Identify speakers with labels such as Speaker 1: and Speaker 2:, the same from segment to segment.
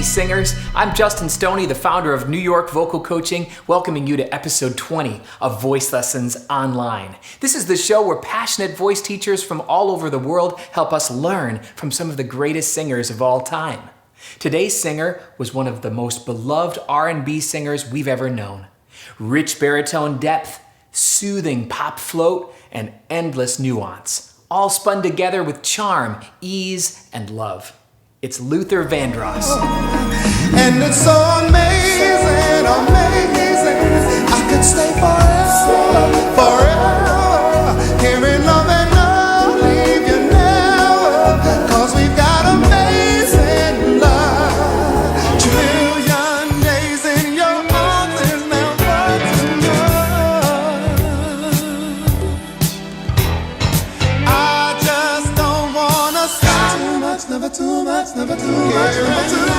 Speaker 1: Hey singers, I'm Justin Stoney, the founder of New York Vocal Coaching, welcoming you to episode 20 of Voice Lessons Online. This is the show where passionate voice teachers from all over the world help us learn from some of the greatest singers of all time. Today's singer was one of the most beloved R&B singers we've ever known. Rich baritone depth, soothing pop float, and endless nuance, all spun together with charm, ease, and love. It's Luther Vandross.
Speaker 2: And it's so amazing, amazing. I could stay forever, forever. Hearing love and not leave you never. Cause we've got amazing love. Trillion days in your arms is never too much. I just don't wanna stop. Too much, never too much. Never too much, never too much.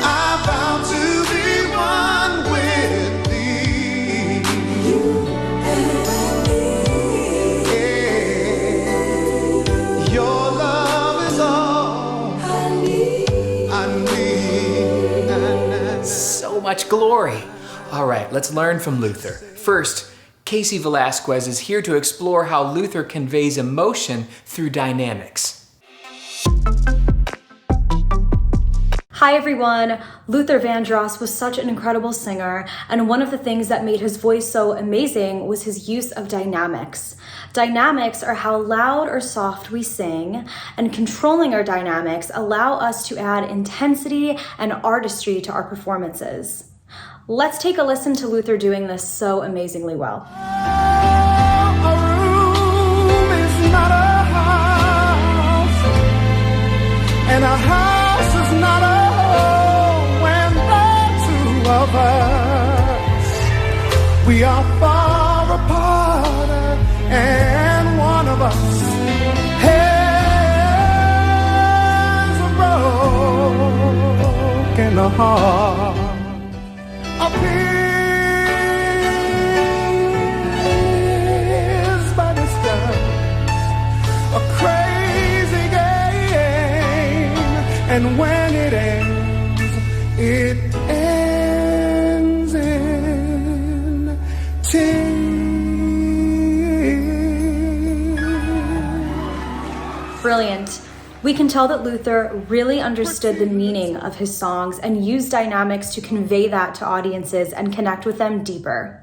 Speaker 2: I vow to be one with thee. You and me. Your love is all I need.
Speaker 1: So much glory. All right, let's learn from Luther. First, Kacey Velazquez is here to explore how Luther conveys emotion through dynamics.
Speaker 3: Hi everyone! Luther Vandross was such an incredible singer, and one of the things that made his voice so amazing was his use of dynamics. Dynamics are how loud or soft we sing, and controlling our dynamics allow us to add intensity and artistry to our performances. Let's take a listen to Luther doing this so amazingly well.
Speaker 2: A room is not a house, and a house is not a home when the two of us, we are far apart, and one of us has a broken heart. A piece by distance, a crazy game, and when it ends in tears.
Speaker 3: Brilliant. We can tell that Luther really understood the meaning of his songs and used dynamics to convey that to audiences and connect with them deeper.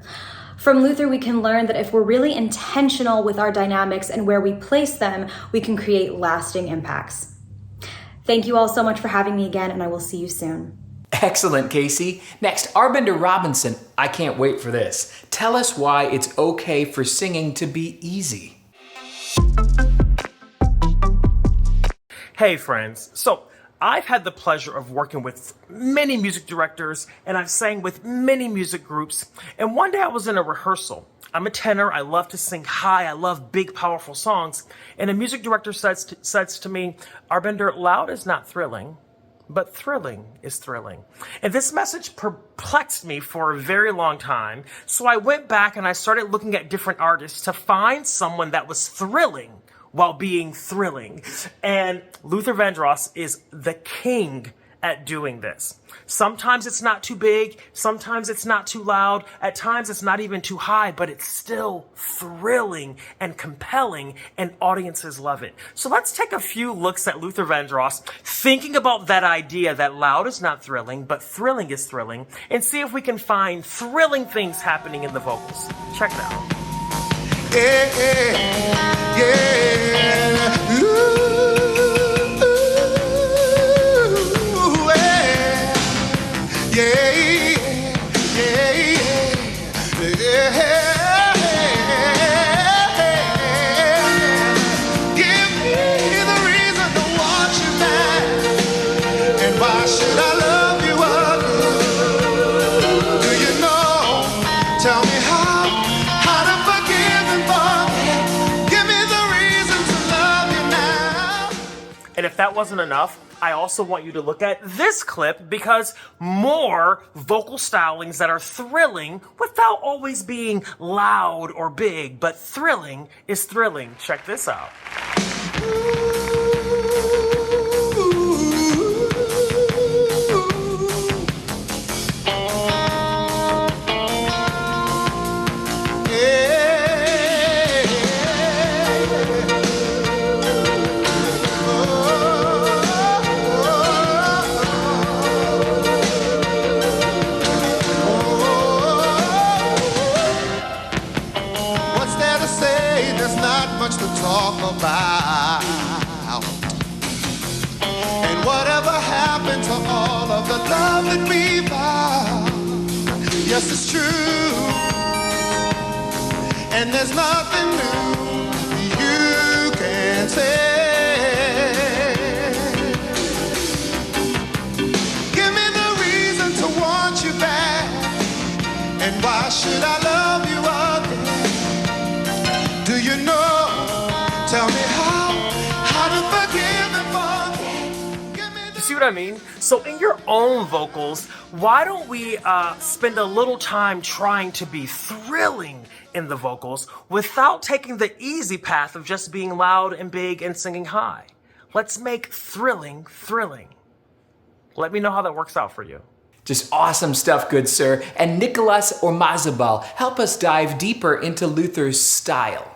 Speaker 3: From Luther, we can learn that if we're really intentional with our dynamics and where we place them, we can create lasting impacts. Thank you all so much for having me again, and I will see you soon.
Speaker 1: Excellent, Kacey. Next, Arbender Robinson. I can't wait for this. Tell us why it's okay for singing to be easy.
Speaker 4: Hey friends, so I've had the pleasure of working with many music directors, and I've sang with many music groups, and one day I was in a rehearsal. I'm a tenor, I love to sing high, I love big powerful songs, and a music director says to me, Arbender, loud is not thrilling, but thrilling is thrilling. And this message perplexed me for a very long time, so I went back and I started looking at different artists to find someone that was thrilling while being thrilling. And Luther Vandross is the king at doing this. Sometimes it's not too big, sometimes it's not too loud, at times it's not even too high, but it's still thrilling and compelling, and audiences love it. So let's take a few looks at Luther Vandross, thinking about that idea that loud is not thrilling, but thrilling is thrilling, and see if we can find thrilling things happening in the vocals. Check it out.
Speaker 2: Yeah, yeah, ooh, yeah, give me the reason to want you back, and why should I love you up? Do you know? Tell me how to forgive and forget. Give me the reason to love you now.
Speaker 4: And if that wasn't enough, I also want you to look at this clip, because more vocal stylings that are thrilling without always being loud or big, but thrilling is thrilling. Check this out.
Speaker 2: Ooh, it be found? Yes, it's true. And there's nothing new you can say. Give me the reason to want you back. And why should I love you again? Do you know? Tell me how to forgive and forget. Give me the
Speaker 4: You see what I mean? So in your own vocals, why don't we spend a little time trying to be thrilling in the vocals without taking the easy path of just being loud and big and singing high? Let's make thrilling thrilling. Let me know how that works out for you.
Speaker 1: Just awesome stuff, good sir. And Nicolás Hormazábal, help us dive deeper into Luther's style.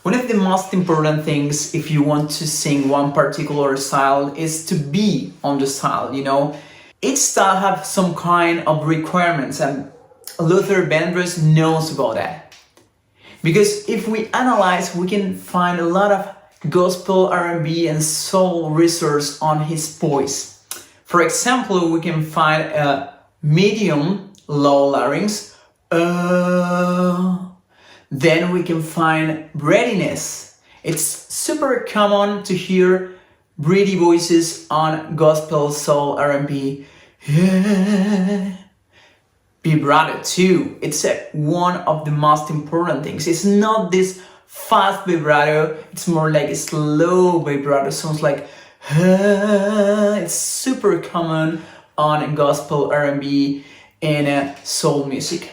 Speaker 5: One of the most important things if you want to sing one particular style is to be on the style, you know. Each style has some kind of requirements and Luther Vandross knows about that. Because if we analyze, we can find a lot of gospel, R&B and soul resources on his voice. For example, we can find a medium low larynx, then we can find breathiness. It's super common to hear breathy voices on gospel, soul, R&B. Vibrato too. It's one of the most important things. It's not this fast vibrato. It's more like a slow vibrato. Sounds like it's super common on gospel, R&B, and soul music.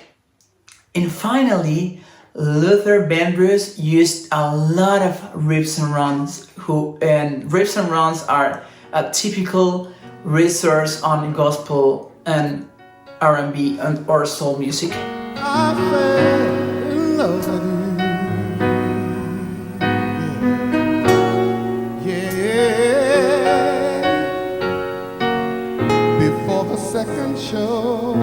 Speaker 5: And finally, Luther Vandross used a lot of riffs and runs, and riffs and runs are a typical resource on gospel and R&B and or soul music.
Speaker 2: I fell in love with you. Yeah. Before the second show.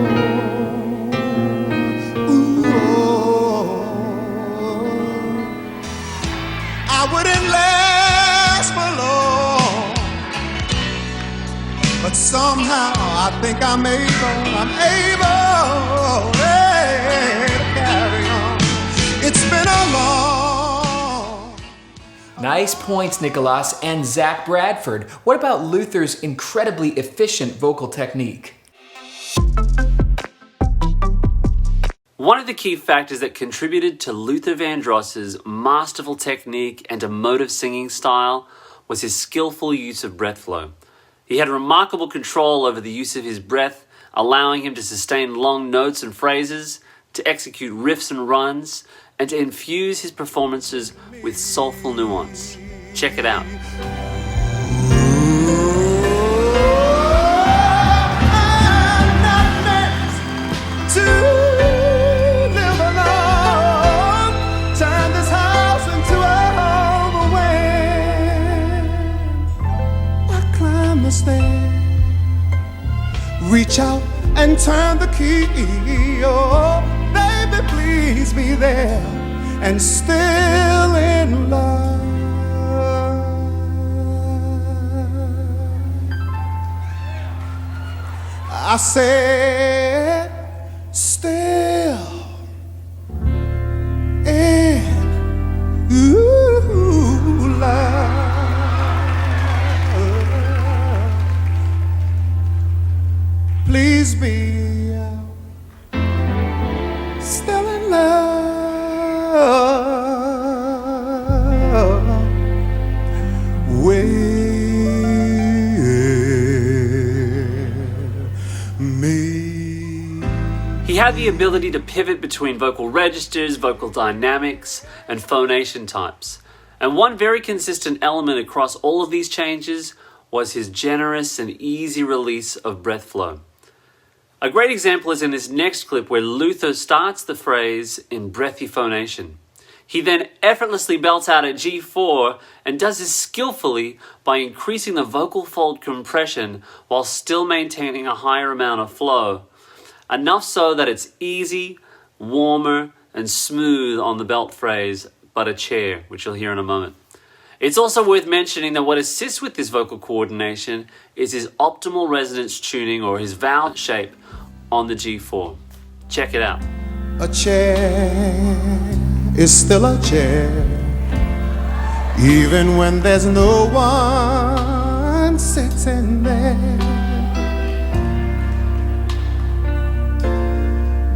Speaker 2: I wouldn't last for long, but somehow I think I'm able to carry on. It's been a long.
Speaker 1: Nice points, Nicolás and Zac Bradford. What about Luther's incredibly efficient vocal technique?
Speaker 6: One of the key factors that contributed to Luther Vandross's masterful technique and emotive singing style was his skillful use of breath flow. He had remarkable control over the use of his breath, allowing him to sustain long notes and phrases, to execute riffs and runs, and to infuse his performances with soulful nuance. Check it out.
Speaker 2: Reach out and turn the key. Oh, baby, please be there and still in love. I said, still in love. Please be still in love with me.
Speaker 6: He had the ability to pivot between vocal registers, vocal dynamics, and phonation types. And one very consistent element across all of these changes was his generous and easy release of breath flow. A great example is in this next clip where Luther starts the phrase in breathy phonation. He then effortlessly belts out a G4 and does this skillfully by increasing the vocal fold compression while still maintaining a higher amount of flow. Enough so that it's easy, warmer, and smooth on the belt phrase, but a chair, which you'll hear in a moment. It's also worth mentioning that what assists with this vocal coordination is his optimal resonance tuning or his vowel shape on the G4. Check it out.
Speaker 2: A chair is still a chair, even when there's no one sitting there.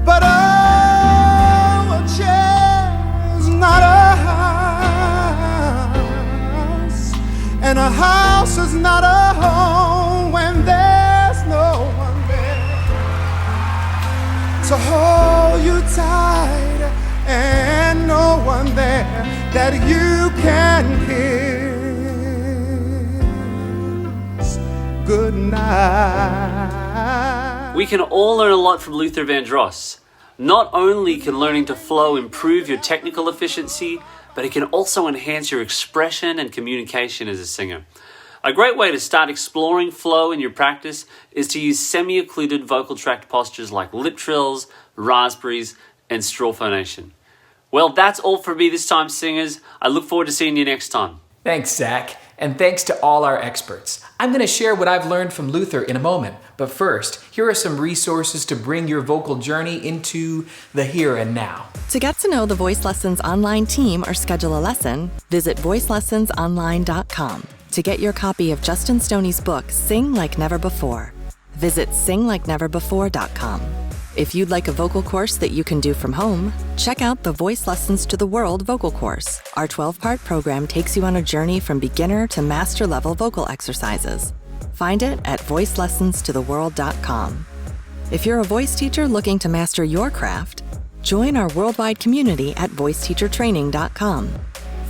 Speaker 2: But oh, a chair's not a house, and a house is not a home when there's no one there to hold you tight, and no one there that you can kiss goodnight.
Speaker 6: We can all learn a lot from Luther Vandross. Not only can learning to flow improve your technical efficiency, but it can also enhance your expression and communication as a singer. A great way to start exploring flow in your practice is to use semi-occluded vocal tract postures like lip trills, raspberries, and straw phonation. Well, that's all for me this time, singers. I look forward to seeing you next time.
Speaker 1: Thanks, Zac, and thanks to all our experts. I'm going to share what I've learned from Luther in a moment, but first, here are some resources to bring your vocal journey into the here and now.
Speaker 7: To get to know the Voice Lessons online team or schedule a lesson, visit voicelessonsonline.com. To get your copy of Justin Stoney's book, Sing Like Never Before, visit singlikeneverbefore.com. If you'd like a vocal course that you can do from home, check out the Voice Lessons to the World vocal course. Our 12-part program takes you on a journey from beginner to master level vocal exercises. Find it at voicelessonstotheworld.com. If you're a voice teacher looking to master your craft, join our worldwide community at voiceteachertraining.com.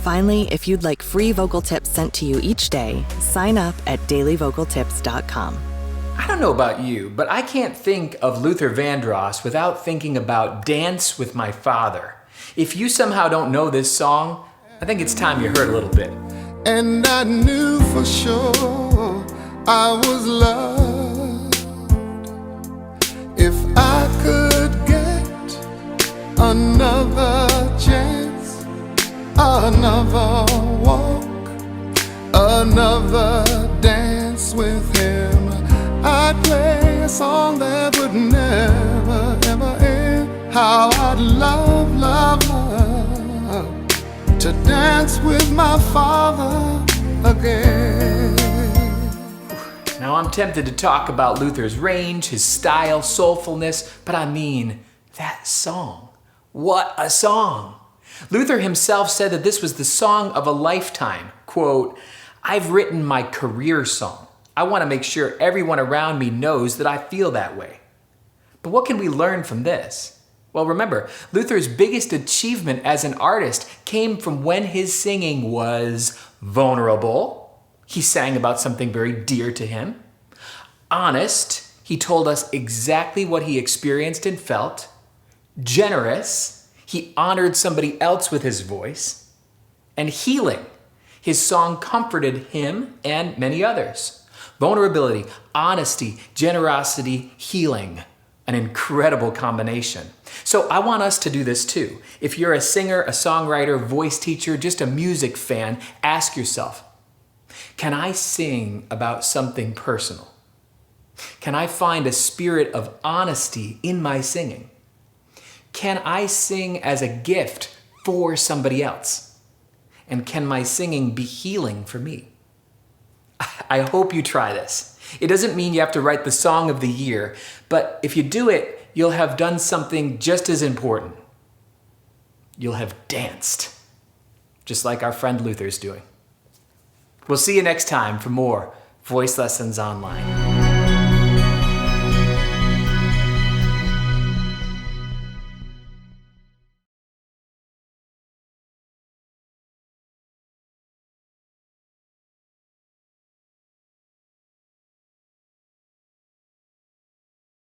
Speaker 7: Finally, if you'd like free vocal tips sent to you each day, sign up at dailyvocaltips.com.
Speaker 1: I don't know about you, but I can't think of Luther Vandross without thinking about Dance with My Father. If you somehow don't know this song, I think it's time you heard a little bit.
Speaker 2: And I knew for sure I was loved if I could get another chance, another walk, another dance with him. I'd play a song that would never, ever end. How I'd love, love, love to dance with my father again.
Speaker 1: Now I'm tempted to talk about Luther's range, his style, soulfulness, but I mean, that song. What a song! Luther himself said that this was the song of a lifetime. Quote, "I've written my career song. I want to make sure everyone around me knows that I feel that way." But what can we learn from this? Well, remember, Luther's biggest achievement as an artist came from when his singing was vulnerable. He sang about something very dear to him. Honest. He told us exactly what he experienced and felt. Generous. He honored somebody else with his voice. And healing. His song comforted him and many others. Vulnerability, honesty, generosity, healing. An incredible combination. So I want us to do this too. If you're a singer, a songwriter, voice teacher, just a music fan, ask yourself, can I sing about something personal? Can I find a spirit of honesty in my singing? Can I sing as a gift for somebody else? And can my singing be healing for me? I hope you try this. It doesn't mean you have to write the song of the year, but if you do it, you'll have done something just as important. You'll have danced, just like our friend Luther's doing. We'll see you next time for more Voice Lessons Online.